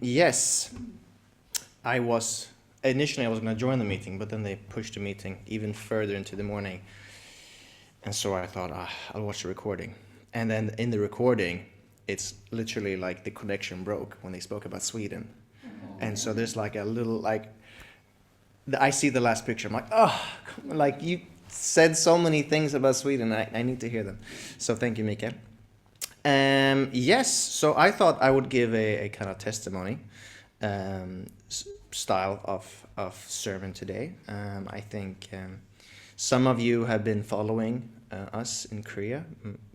Yes, I was initially I was going to join the meeting, but then they pushed the meeting even further into the morning, and so I thought, I'll watch the recording. And then in the recording, it's literally like the connection broke when they spoke about Sweden, and so there's like a little like I see the last picture. I'm like, oh, like you said so many things about Sweden. I need to hear them. So thank you, Mikael. Yes, so I thought I would give a kind of testimony style of sermon today. I think some of you have been following us in Korea.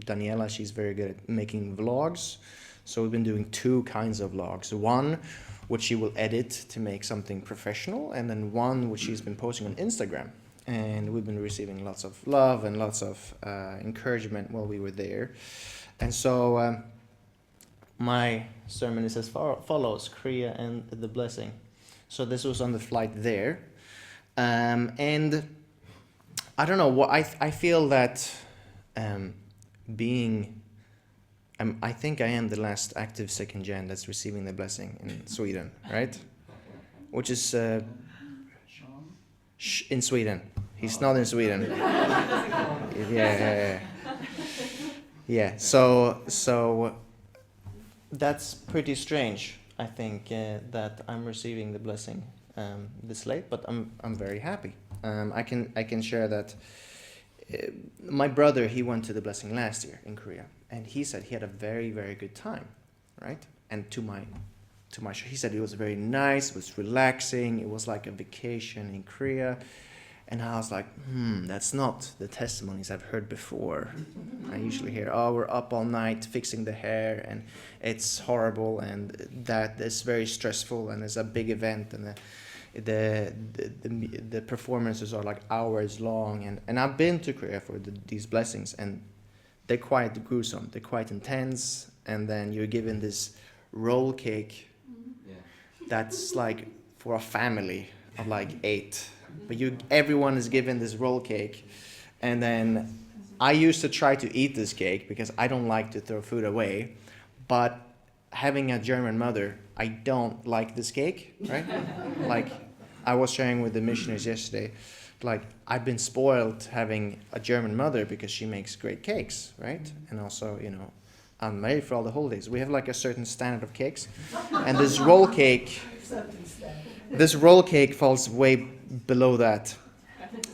Daniela, she's very good at making vlogs. So we've been doing two kinds of vlogs. One, which she will edit to make something professional, and then one which she's been posting on Instagram. And we've been receiving lots of love and lots of encouragement while we were there. And so my sermon is as follows, Korea and the blessing. So this was on the flight there. And I don't know, what I feel that I think I am the last active second gen that's receiving the blessing in Sweden, right? Which is in Sweden. He's not in Sweden. Yeah. So that's pretty strange. I think that I'm receiving the blessing this late, but I'm very happy. I can share that. My brother, he went to the blessing last year in Korea, and he said he had a very, very good time, right? And he said it was very nice, it was relaxing, it was like a vacation in Korea. And I was like, that's not the testimonies I've heard before. I usually hear, we're up all night fixing the hair, and it's horrible, and that is very stressful, and it's a big event, and the performances are like hours long. And I've been to Korea for these blessings, and they're quite gruesome, they're quite intense, and then you're given this roll cake that's like for a family of like 8. But everyone is given this roll cake, and then I used to try to eat this cake because I don't like to throw food away, but having a German mother, I don't like this cake, right? Like I was sharing with the missionaries yesterday, like I've been spoiled having a German mother because she makes great cakes, right? And also, I'm married for all the holidays. We have like a certain standard of cakes, and this roll cake falls way below that.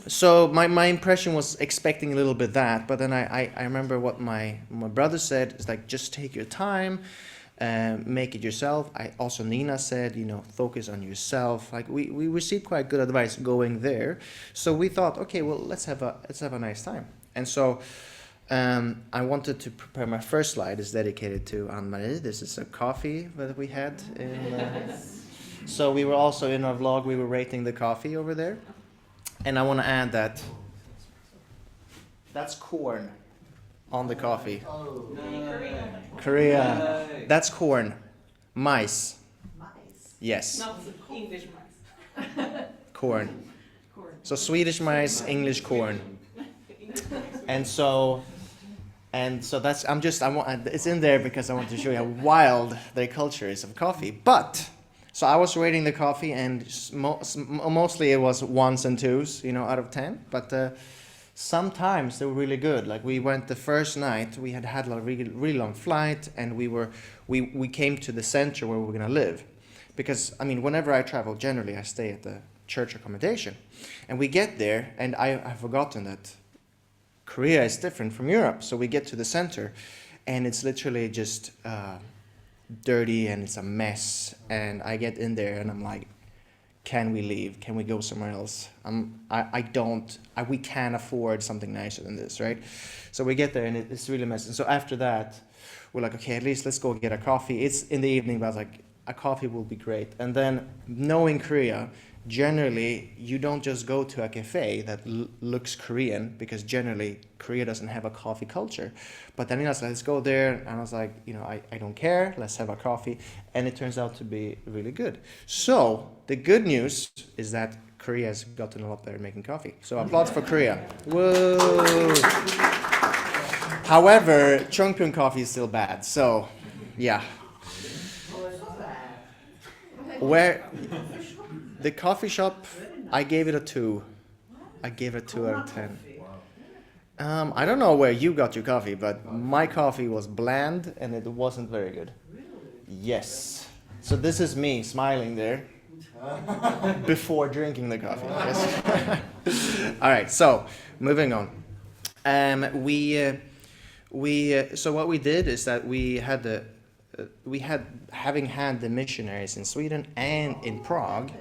So my impression was expecting a little bit that, but then I remember what my brother said. It's like, just take your time, make it yourself. Also Nina said, focus on yourself. Like we received quite good advice going there. So we thought, okay, well let's have a nice time. And so I wanted to prepare my first slide. Is dedicated to Anne-Marie. This is a coffee that we had in. So we were also in our vlog, we were rating the coffee over there. And I want to add that that's corn on the coffee. Korea. That's corn. Mice. Yes. Not English mice. Corn. So Swedish mice, English corn. And so that's it's in there because I want to show you how wild their culture is of coffee. But so I was rating the coffee, and mostly it was 1s and 2s, out of 10. But sometimes they were really good. Like we went the first night, we had a really long flight, and we came to the center where we were gonna live, because whenever I travel, generally I stay at the church accommodation, and we get there, and I've forgotten that Korea is different from Europe. So we get to the center, and it's literally just dirty, and it's a mess, and I get in there and I'm like, can we leave? Can we go somewhere else? We can't afford something nicer than this, right? So we get there and it's really messy. So after that, we're like, okay, at least let's go get a coffee. It's in the evening, but I was like, a coffee will be great. And then knowing Korea, generally you don't just go to a cafe that looks Korean, because generally Korea doesn't have a coffee culture. But then I was like, let's go there, and I was like, I don't care, let's have a coffee. And it turns out to be really good. So the good news is that Korea has gotten a lot better at making coffee. So applause for Korea. Whoa. However, Chongpyeong coffee is still bad. So yeah. Where the coffee shop, I gave it a 2. I gave it a 2 out of 10. I don't know where you got your coffee, but my coffee was bland and it wasn't very good. Yes. So this is me smiling there before drinking the coffee. Yes. All right. So moving on. So what we did is that having had the missionaries in Sweden and in Prague,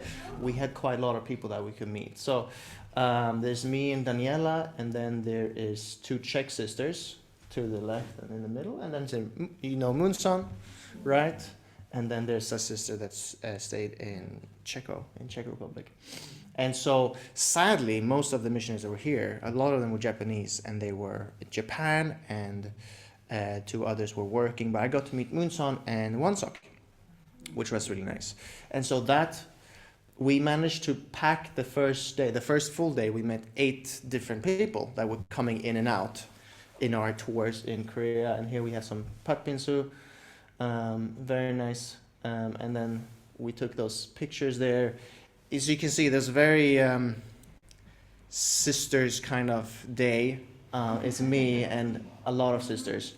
we had quite a lot of people that we could meet. So there's me and Daniela, and then there is 2 Czech sisters to the left and in the middle, and then Munson, right? And then there's a sister that's stayed in Czech Republic. And so sadly, most of the missionaries that were here, a lot of them were Japanese, and they were in Japan, and 2 others were working. But I got to meet Munson and Wonsock, which was really nice. And so we managed to pack the first day, the first full day. We met 8 different people that were coming in and out in our tours in Korea. And here we have some patbinsu, very nice. And then we took those pictures there. As you can see, there's a very sisters kind of day. It's me and a lot of sisters.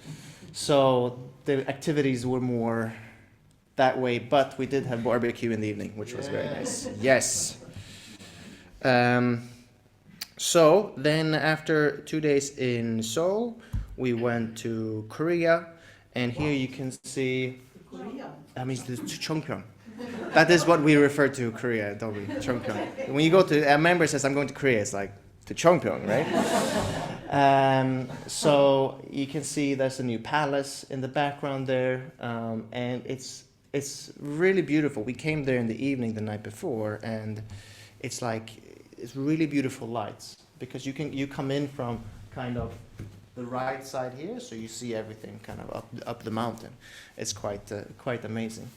So the activities were more that way, but we did have barbecue in the evening, which was very nice. Yes. So then after 2 days in Seoul, we went to Korea, and here you can see, that means to Chongpyeong. That is what we refer to Korea, don't we? Chongpyeong. When you go to, a member says, I'm going to Korea, it's like, to Chongpyeong, right? So you can see there's a new palace in the background there, and it's really beautiful. We came there in the evening the night before, and it's really beautiful lights, because you come in from kind of the right side here, so you see everything kind of up the mountain. It's quite amazing.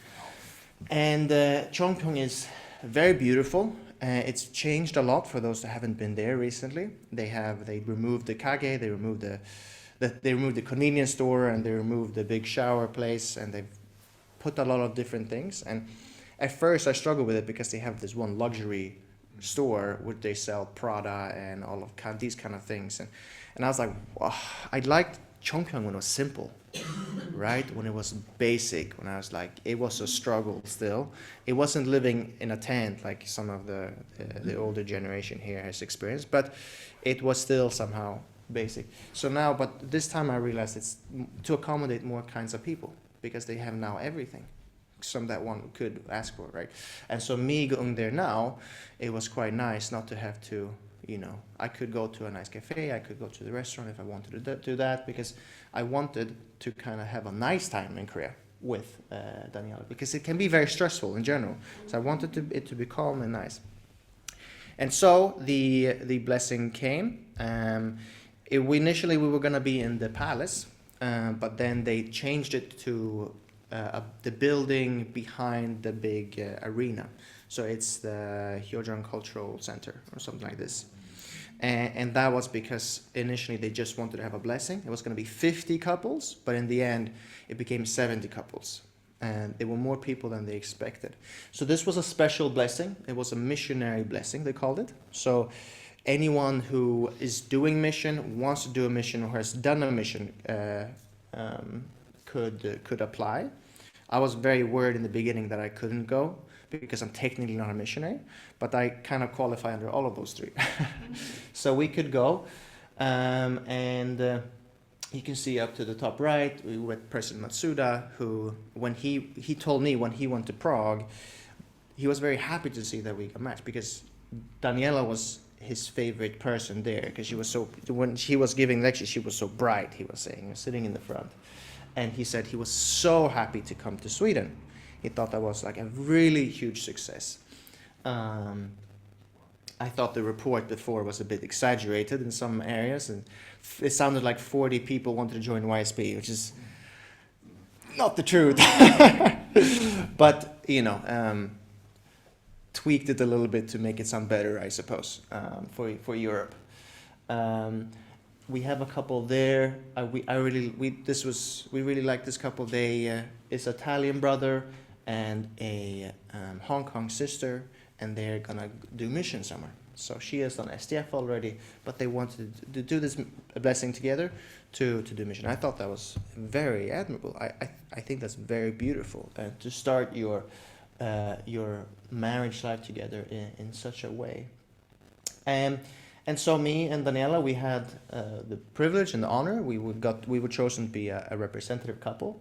And Chongpyeong is very beautiful. It's changed a lot for those that haven't been there recently. They removed the kage, they removed the convenience store, and they removed the big shower place, and they've put a lot of different things. And at first I struggled with it because they have this one luxury store where they sell Prada and all of these kind of things. And I was like, wow, I liked Chongpyeong when it was simple, right? When it was basic, when I was like, it was a struggle still. It wasn't living in a tent like some of the older generation here has experienced, but it was still somehow basic. So now, but this time I realized it's to accommodate more kinds of people, because they have now everything, some that one could ask for, right? And so me going there now, it was quite nice not to have to, I could go to a nice cafe, I could go to the restaurant if I wanted to do that, because I wanted to kind of have a nice time in Korea with Daniela, because it can be very stressful in general. So I wanted it to be calm and nice. And so the blessing came. Initially we were going to be in the palace, but then they changed it to the building behind the big arena. So it's the Hyeojong Cultural Center or something like this. And that was because initially they just wanted to have a blessing. It was going to be 50 couples, but in the end it became 70 couples. And there were more people than they expected. So this was a special blessing. It was a missionary blessing, they called it. So anyone who is doing mission, wants to do a mission, or has done a mission could apply. I was very worried in the beginning that I couldn't go, because I'm technically not a missionary, but I kind of qualify under all of those 3. So we could go, and you can see up to the top right, we met President Matsuda, who, when he told me when he went to Prague, he was very happy to see that we got matched, because Daniela was his favorite person there, because she was when she was giving lectures, she was so bright, he was saying, sitting in the front. And he said he was so happy to come to Sweden. He thought that was like a really huge success. I thought the report before was a bit exaggerated in some areas, and it sounded like 40 people wanted to join YSP, which is not the truth. But, tweaked it a little bit to make it sound better, I suppose, for Europe. We have a couple there. We really like this couple. They is Italian brother and a Hong Kong sister, and they're gonna do mission summer. So she has done SDF already, but they wanted to do this blessing together to do mission. I thought that was very admirable. I think that's very beautiful, to start your marriage life together in such a way. And so me and Daniela, we had the privilege and the honor. We were chosen to be a representative couple.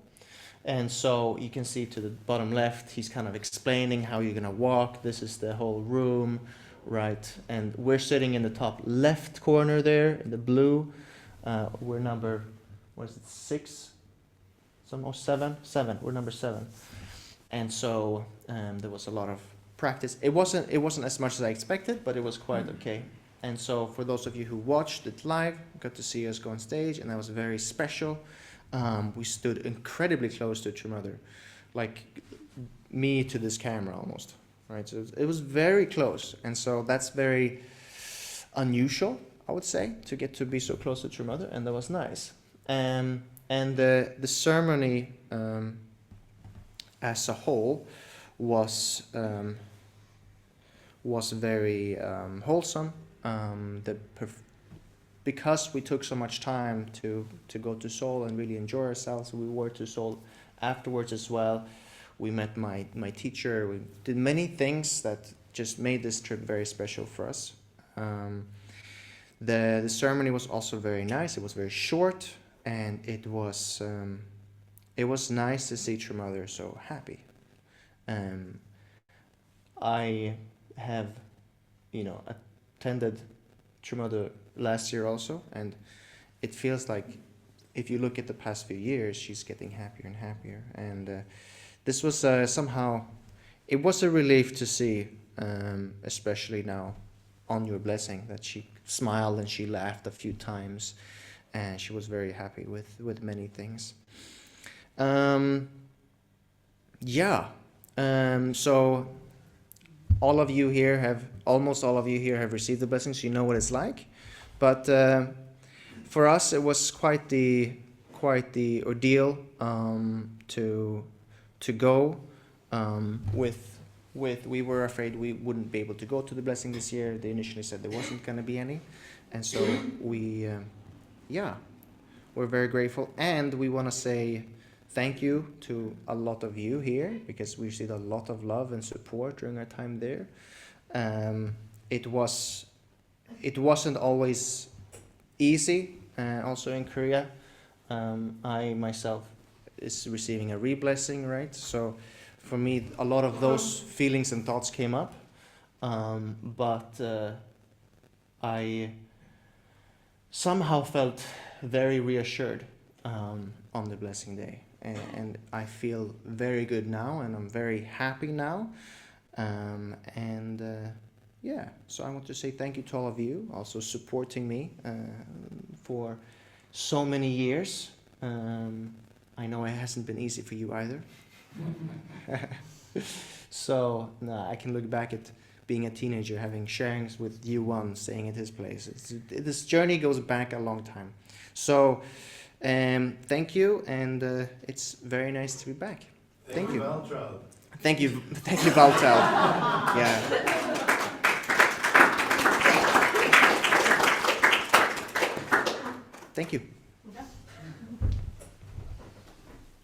And so you can see to the bottom left, he's kind of explaining how you're gonna walk. This is the whole room, right? And we're sitting in the top left corner there, in the blue. We're number, what is it, 6? Almost 7? 7, we're number 7. And so there was a lot of practice. It wasn't as much as I expected, but it was quite okay. And so for those of you who watched it live, got to see us go on stage, and that was very special. We stood incredibly close to each other, like me to this camera almost, right? So it was very close, and so that's very unusual, I would say, to get to be so close to each other, and that was nice. And the ceremony as a whole was very wholesome. Because we took so much time to go to Seoul and really enjoy ourselves, we were to Seoul afterwards as well. We met my teacher. We did many things that just made this trip very special for us. The ceremony was also very nice. It was very short, and it was nice to see Tremother so happy. I have, attended Tremother last year also, and it feels like if you look at the past few years, she's getting happier and happier. And this was somehow, it was a relief to see, especially now on your blessing, that she smiled and she laughed a few times, and she was very happy with many things. So almost all of you here have received the blessings. You know what it's like. But for us, it was quite the ordeal to go. We were afraid we wouldn't be able to go to the blessing this year. They initially said there wasn't going to be any, and so we're very grateful, and we want to say thank you to a lot of you here, because we received a lot of love and support during our time there. It wasn't always easy, also in Korea. I myself is receiving a re-blessing, right? So for me, a lot of those feelings and thoughts came up, but I somehow felt very reassured on the blessing day, and I feel very good now, and I'm very happy now. So I want to say thank you to all of you, also supporting me for so many years. I know it hasn't been easy for you either. So I can look back at being a teenager, having sharings with U1, staying at his place. This journey goes back a long time. So thank you, and it's very nice to be back. Thank you. Valtraud. Thank you, Valtraud. Yeah. Thank you.